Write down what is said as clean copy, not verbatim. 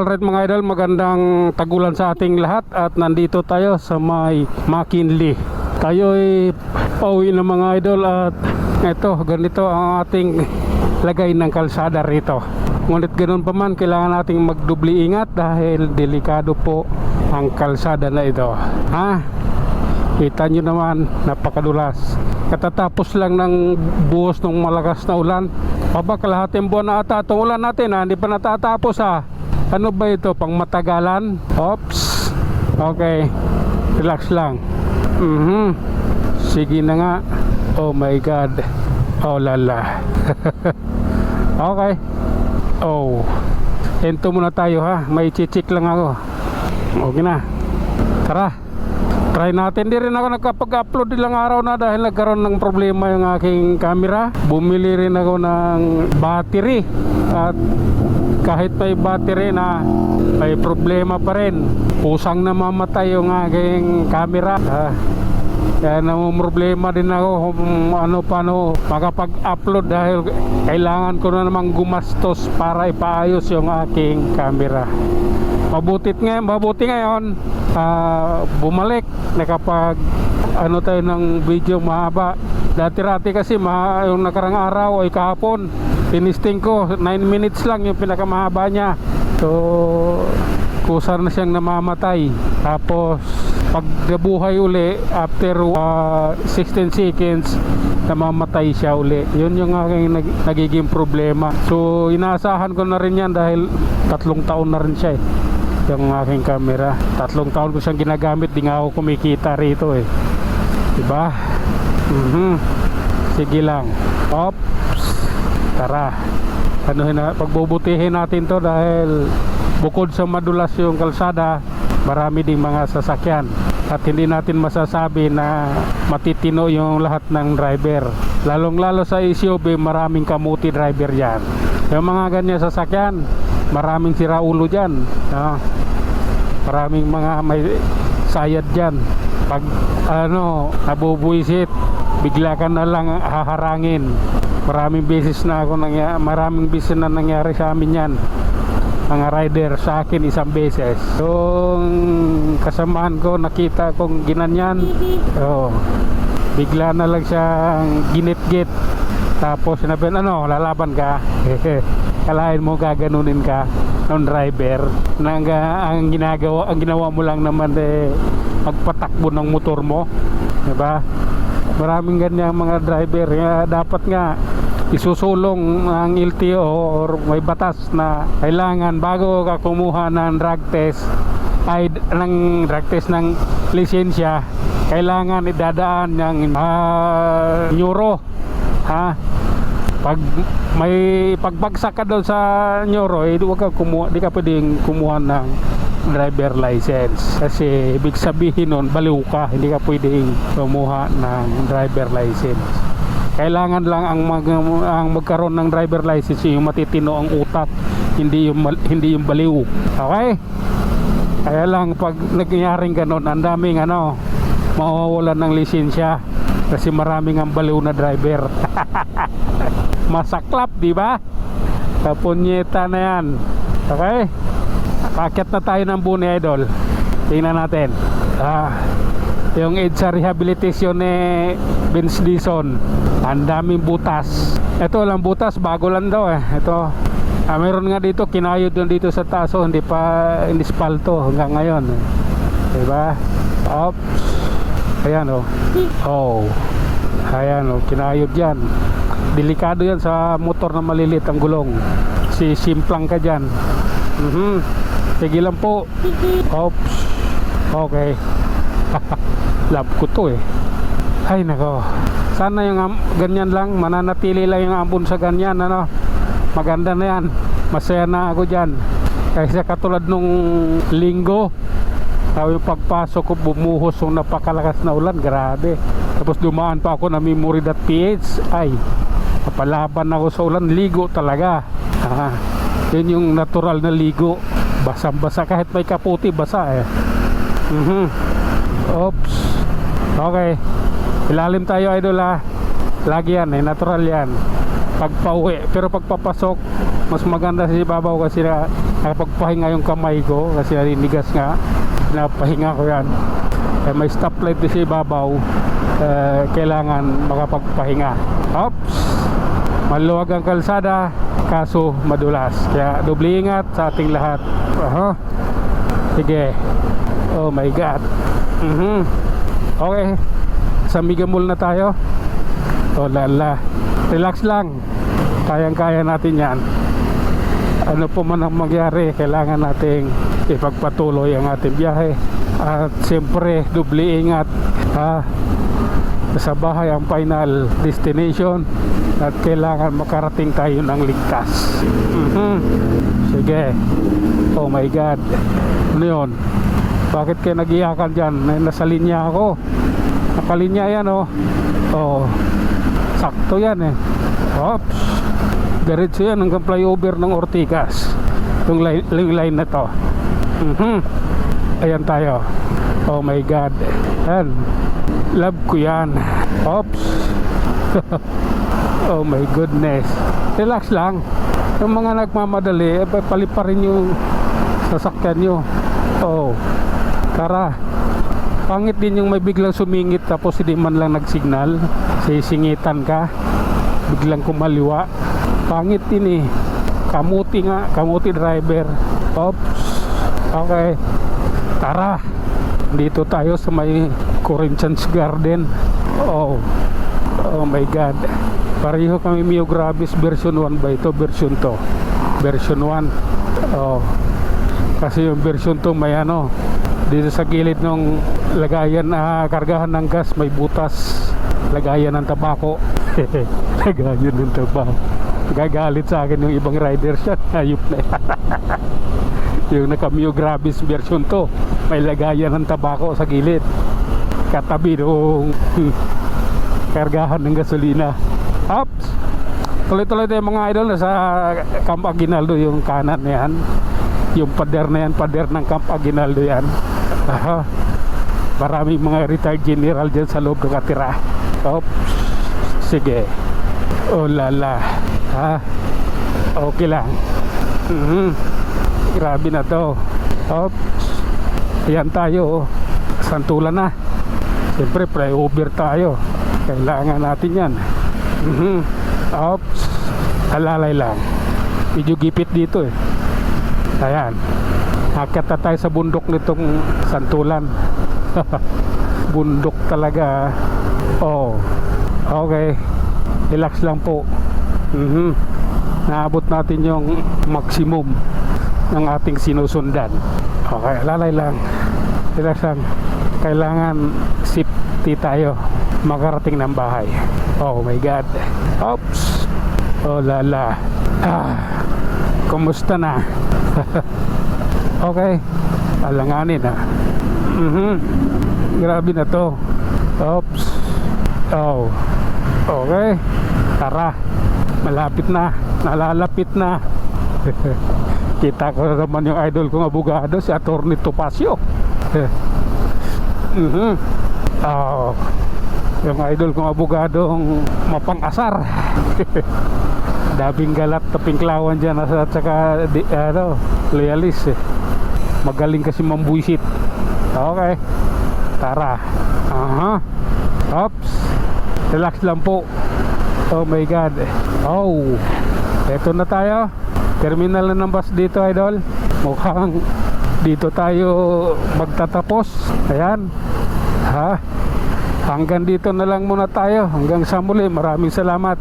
Alright mga idol, magandang tagulan sa ating lahat at nandito tayo sa may McKinley. Tayo ay pauwi ng mga idol at eto, ganito ang ating lagay ng kalsada rito. Ngunit ganoon pa man, kailangan nating magdubli ingat dahil delikado po ang kalsada na ito. Ha? Kita nyo naman, napakadulas. Katatapos lang ng buhos ng malakas na ulan. Kalahating buwan na ata itong ulan natin ha? Hindi pa natatapos ha. Ano ba ito? Pang matagalan? Oops. Okay. Relax lang. Sige na nga. Oh my God. Oh lala. Okay. Oh. Ento muna tayo ha. May chichik lang ako. Okay na. Tara. Try natin. Di rin ako nagkapag-upload ilang araw na dahil nagkaroon ng problema yung aking camera. Bumili rin ako ng battery. At kahit may battery na may problema pa rin, pusang namamatay yung aking camera. Kaya problema din ako kung paano makapag-upload dahil kailangan ko na namang gumastos para ipaayos yung aking camera. Mabuti ngayon bumalik, nakapag tayo ng video mahaba. Dati-rati kasi yung nakarang araw ay kahapon tinisting ko 9 minutes lang yung pinakamahaba niya. So kusar na siyang namamatay. Tapos pag nabuhay uli after 16 seconds namamatay siya uli. Yun yung aking nagiging problema. So inaasahan ko na rin yan dahil 3 taon na rin siya yung aking camera. 3 taon ko siyang ginagamit, di nga ako kumikita rito diba? Sige lang. Oops. Tara, pagbubutihin natin to dahil bukod sa madulas yung kalsada, marami ding mga sasakyan at hindi natin masasabi na matitino yung lahat ng driver. Lalong lalo sa SUV, maraming kamuti driver yan. Yung mga ganyan sasakyan, maraming siraulo dyan. Maraming mga may sayad dyan. Pag nabubuisit, bigla ka na lang haharangin. Maraming beses na nangyari sa amin yan, mga rider. Sa akin isang beses yung kasamaan ko, nakita kong ginanyan, bigla na lang siyang ginit-git. Tapos sinabihan, lalaban ka? Kalahin mo gaganunin ka ng driver na ang ginawa mo lang naman magpatakbo ng motor mo, diba? Maraming ganyan mga driver. Dapat nga isusulong ng LTO or may batas na kailangan bago ka kumuha ng drug test ng lisensya, kailangan idadaan ng neuro. Pag may pagbagsak ka doon sa neuro, di ka pwedeng kumuha ng driver license kasi ibig sabihin nun baliw ka, hindi ka pwedeng kumuha ng driver license. Kailangan lang ang magkaroon ng driver license yung matitino ang utak, hindi yung baliw. Okay? Kaya lang pag nangyaring ganon, ang daming mawawalan ng lisensya kasi maraming ang baliw na driver. Masaklap, di ba? Kapunyeta na yan. Okay? Paket na tayo ng Buni idol. Tingnan natin. Yung EDSA rehabilitation ni Vince Dison, ang daming butas. Ito lang butas, bago lang daw Ito, meron nga dito, kinayod doon dito sa taso, hindi pa inispalto hanggang ngayon diba? Oops. Ayan ayan kinayod yan. Delikado yan sa motor na maliliit ang gulong. Simplang ka dyan. Sige lang po. Oops. Okay. Love ko to Ay nako. Sana yung ganyan lang, mananatili lang yung ambon sa ganyan. Maganda na yan. Masaya na ako dyan. Kaysa katulad nung linggo, yung pagpasok ko bumuhos yung napakalakas na ulan. Grabe. Tapos dumaan pa ako na memory.ph. Ay, napalaban ako sa ulan. Ligo talaga. Yun yung natural na ligo. Basang-basa, kahit may kaputi basa Oops. Okay. Ilalim tayo idol lagi yan natural yan pag pauwi. Pero pag papasok, mas maganda sa ibabaw kasi nakapagpahinga yung kamay ko kasi naninigas nga. Pinapahinga ko yan. May stoplight din sa ibabaw. Kailangan makapagpahinga. Oops! Maluwag ang kalsada, kaso madulas. Kaya doble ingat sa ating lahat. Sige. Oh my God. Okay. Sa Mega Mall na tayo. Oh lala. Relax lang. Kayang-kaya natin yan. Ano po man ang mangyari, kailangan nating ipagpatuloy ang ating biyahe. At siyempre, doble ingat. Sa bahay ang final destination at kailangan makarating tayo ng ligtas. Sige. Oh my God. Ano yun? Bakit kayo nag-iyakan dyan? Nasa linya ako. Nakalinya yan oh. Oh, sakto yan eh. Oops. Diretso yan hanggang flyover ng Ortigas. Yung line na to. Ayan tayo. Oh my God. Yan. Love ko yan. Oops. Oh my goodness. Relax lang. Yung mga nagmamadali, paliparin yung sasakyan nyo. Oh. Tara. Pangit din yung may biglang sumingit tapos hindi man lang nagsignal. Sisingitan ka. Biglang kumaliwa. Pangit din eh. Kamuti nga. Kamuti driver. Oops. Okay. Tara. Dito tayo sa may Corinthians Garden. Oh my God. Pareho kami Mio Gravis version 1 ba ito? Version 2. Version 1. Oh. Kasi yung version 2 may ano, dito sa gilid ng lagayan, kargahan ng gas, may butas. Lagayan ng tabako. Lagayan ng tabako. Gagalit sa akin yung ibang riders yan. Ayup na yan. Yung naka Mio Gravis version 2, may lagayan ng tabako sa gilid katabi ng kargahan ng gasolina. Ups! Tuloy-tuloy tayo mga idol. Nasa Camp Aguinaldo yung kanan na yan. Yung pader na yan, pader ng Camp Aguinaldo yan. Maraming mga retired general dyan sa loob nakatira. Oops! Sige. Oh lala. Okay lang. Grabe na to. Oops. Ayan tayo. Santulan na. Siyempre flyover tayo. Kailangan natin yan. Oops. Alalay lang. Medyo gipit dito eh. Ayan. Akyat na tayo sa bundok nitong santulan. Bundok talaga. Oh. Okay. Relax lang po. Naabot natin yung maximum ng ating sinusundan. Okay, lalay lang. Relax lang. Kailangan safety tayo makarating ng bahay. Oh my God. Oops. Oh lala. Kumusta na? Okay. Alanganin ha. Grabe na to. Oops. Oh. Okay. Tara. Malapit na. Nalalapit na. Kita ko naman yung idol kong abogado, si Atty. Topacio. Oh, yung idol kong abogadong mapang-asar. Dabing galat na pinklawan dyan at saka loyalis eh. Magaling kasi mambuisit. Okay. Tara. Oops. Relax lang po. Oh my God. Oh. Eto na tayo. Terminal na ng bus dito idol. Mukhang dito tayo magtatapos. Ayan. Hanggang dito na lang muna tayo. Hanggang sa muli. Maraming salamat.